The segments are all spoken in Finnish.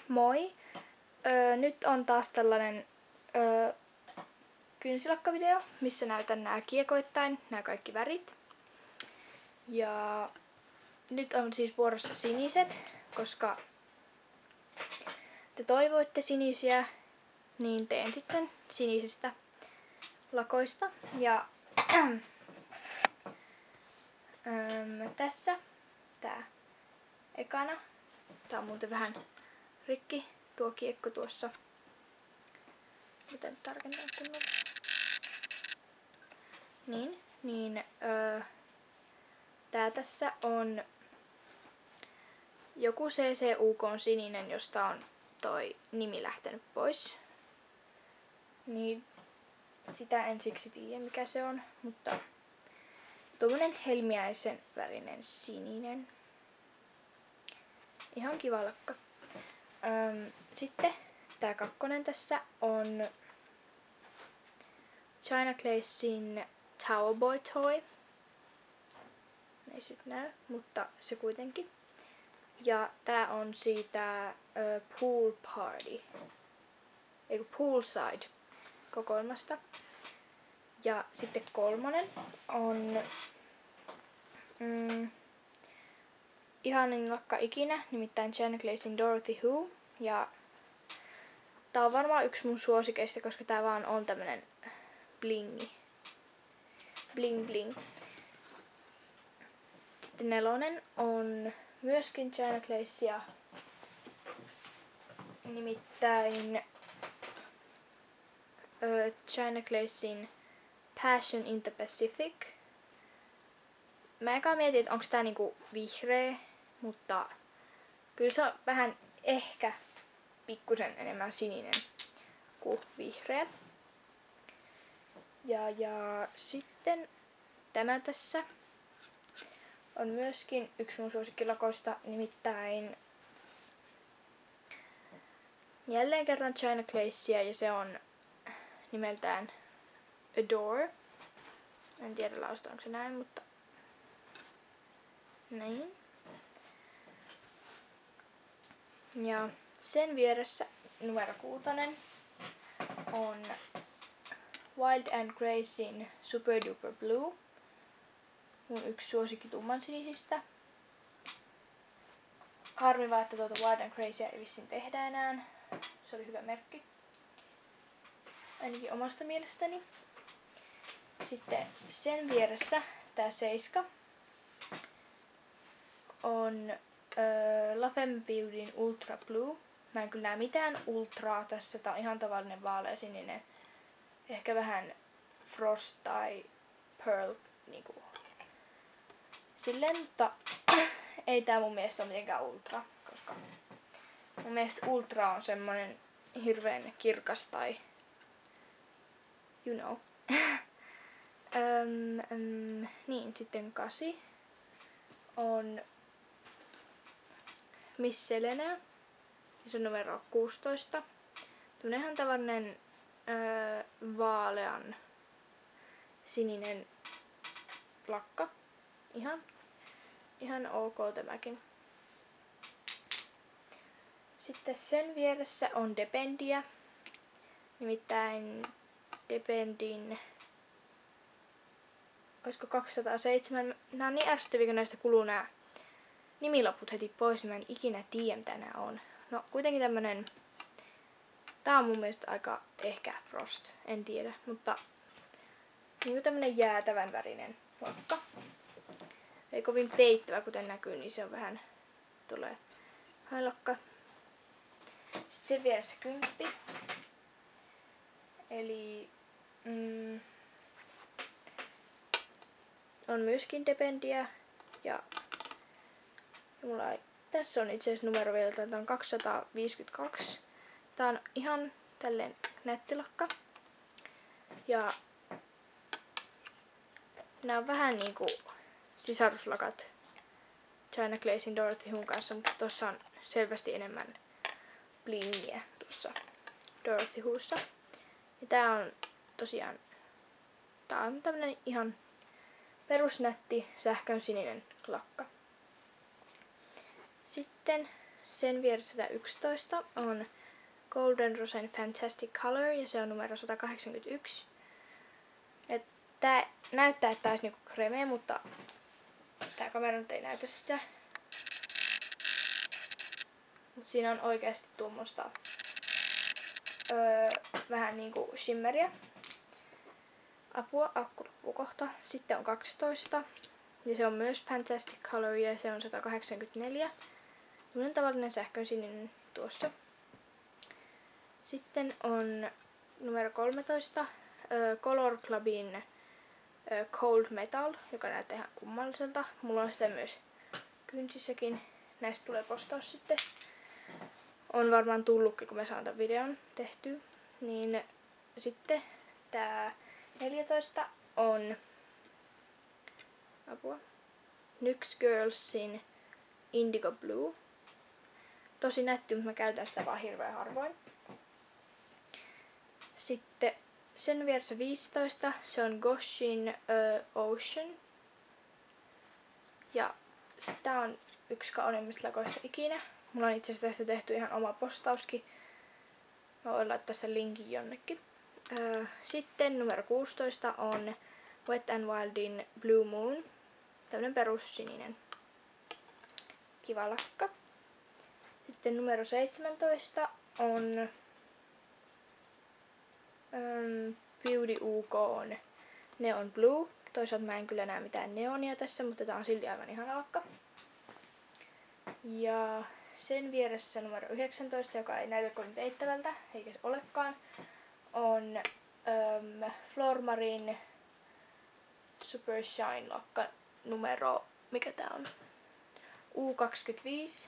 Moi! Nyt on taas tällainen kynsilakkavideo, missä näytän nää kiekoittain, nämä kaikki värit. Ja nyt on siis vuorossa siniset, koska te toivoitte sinisiä, niin teen sitten sinisistä lakoista. Ja tässä tää ekana. Tää on muuten vähän rikki tuo kiekko tuossa. Miten tarkentaa kunnolla? Tää tässä on joku CCUK sininen, josta on toi nimi lähtenyt pois. Niin sitä en siksi tiedä mikä se on, mutta tuommoinen helmiäisen värinen sininen. Ihan kiva lakka. Sitten tää kakkonen tässä on China Glazin Tower Boy Toy. Ei sit näy, mutta se kuitenkin. Ja tää on siitä Pool Party, eiku Poolside kokoelmasta. Ja sitten kolmonen on ihanin lakka ikinä, nimittäin China Glazin Dorothy Who. Ja tää on varmaan yksi mun suosikeista, koska tää vaan on tämmönen blingi. Bling bling. Sitten nelonen on myöskin China Glazia, nimittäin China Glazin Passion in the Pacific. Mä eka mietin, että onko tää niinku vihreä, mutta kyllä se on vähän ehkä pikkusen enemmän sininen kuin vihreä. Ja sitten tämä tässä on myöskin yksi mun suosikkilakoista, nimittäin jälleen kerran China Glazia, ja se on nimeltään Adore. En tiedä laustaanko se näin, mutta näin. Ja sen vieressä numero 6 on Wild and Gracyn Super Duper Blue. Mun yksi suosikki tummansinisistä. Harmi vaan, että tuota Wild and Gracia ei vissiin tehdä enää. Se oli hyvä merkki. Ainakin omasta mielestäni. Sitten sen vieressä tää 7 on La Femme Beautyn Ultra Blue. Mä en kyllä näe mitään ultraa tässä. Tää on ihan tavallinen vaaleasininen. Ehkä vähän Frost tai Pearl niinku silleen, mutta ei tää mun mielestä ole mitenkään ultra, koska mun mielestä ultra on semmonen hirveen kirkas tai you know. Niin, sitten 8 on Miss Selena, ja se on numero 16. Tämmönen ihan tavallinen vaalean sininen lakka. Ihan ok tämäkin. Sitten sen vieressä on Dependia. Nimittäin Dependin, olisiko 207. Nää on niin ärsyttäviä, kun näistä kuluu nää nimilaput heti pois, niin mä en ikinä tiedä mitä nää on. No kuitenkin tämmönen, tää on mun mielestä aika ehkä Frost, en tiedä, mutta niinku tämmönen jäätävän värinen lakka. Ei kovin peittävä, kuten näkyy, niin se on vähän tulee hailakka. Sitten sen vieressä 10. Eli on myöskin Dependia. Ja tässä on itse asiassa numero vielä, tää on 252. Tää on ihan tälleen nätti lakka. Ja nää on vähän niinku sisaruslakat China Glazin Dorothy Whon kanssa, mutta tuossa on selvästi enemmän blingiä tuossa Dorothy Whossa. Ja tää on tosiaan, tää on tämmönen ihan perusnätti sähkön sininen lakka. Sitten sen vieressä 111 on Golden Rosen Fantastic Color ja se on numero 181. Et tää näyttää, että tää olisi niinku kreme, mutta tää kamera nyt ei näytä sitä. Mut siinä on oikeasti tuommoista vähän niinku shimmeria. Apua, akku loppuu kohta. Sitten on 12. Ja se on myös Fantastic Color ja se on 184. Tämmönen tavallinen sähkösininen tuossa. Sitten on numero 13. Color Clubin Cold Metal, joka näyttää ihan kummalliselta. Mulla on sitä myös kynsissäkin. Näistä tulee postaus sitten. On varmaan tullutkin, kun mä saan tämän videon tehtyä. Niin sitten tää 14 on NYX Girlsin Indigo Blue. Tosi nätti, mutta mä käytän sitä vaan hirveän harvoin. Sitten sen vieressä 15, se on Goshin Ocean. Ja tää on yksi kauneimmista lakoista ikinä. Mulla on itse asiassa tästä tehty ihan oma postauskin. Mä voin laittaa sen linkin jonnekin. Sitten numero 16 on Wet n Wildin Blue Moon. Tämmönen perussininen. Kiva lakka. Sitten numero 17 on Beauty UK:n Neon Blue. Toisaalta mä en kyllä näe mitään neonia tässä, mutta tää on silti aivan ihana lakka. Ja sen vieressä numero 19, joka ei näytä kovin peittävältä, eikä se olekaan, on Flormarin Super Shine lakka numero, mikä tää on? U25.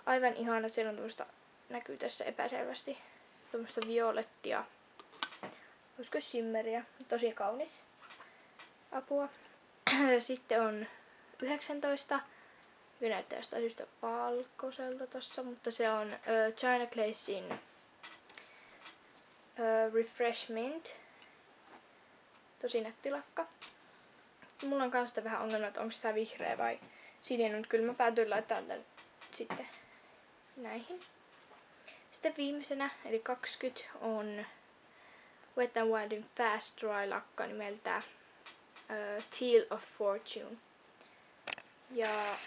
Aivan ihana, siellä on tuosta, näkyy tässä epäselvästi, tuommoista violettia. Olisiko shimmeriä? Tosi kaunis. Apua. Sitten on 19. Se näyttää jostain syystä valkoiselta tossa, mutta se on China Glazin Refreshment. Tosi nätti lakka. Mulla on kanssa vähän ongelma, että onko tää vihreä vai sininen, mutta kyllä mä päätyin laittamaan tän sitten näihin. Sitten viimeisenä, eli 20, on Wet n Wildin Fast Dry lakka nimeltä Teal of Fortune. Ja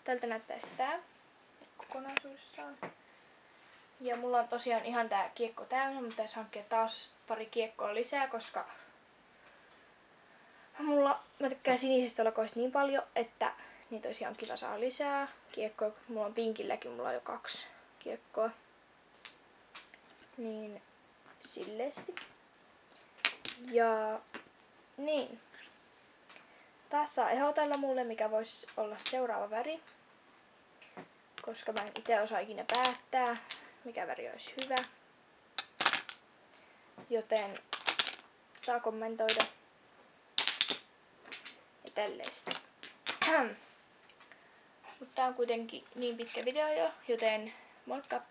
tältä näyttää sitä kokonaisuudessaan. Ja mulla on tosiaan ihan tää kiekko täynnä, mutta tässä hankkia taas pari kiekkoa lisää, koska mä tykkään sinisistä lakoista niin paljon, että niitä olisi ihan kiva saada lisää kiekkoa. Mulla on pinkilläkin, mulla on jo 2 kiekkoa. Niin silleesti. Ja niin. Taas saa ehdotella mulle, mikä voisi olla seuraava väri. Koska mä en itse osaa ikinä päättää, mikä väri olisi hyvä. Joten saa kommentoida. Ja tälleistä. Mutta tää on kuitenkin niin pitkä video jo, joten moikka!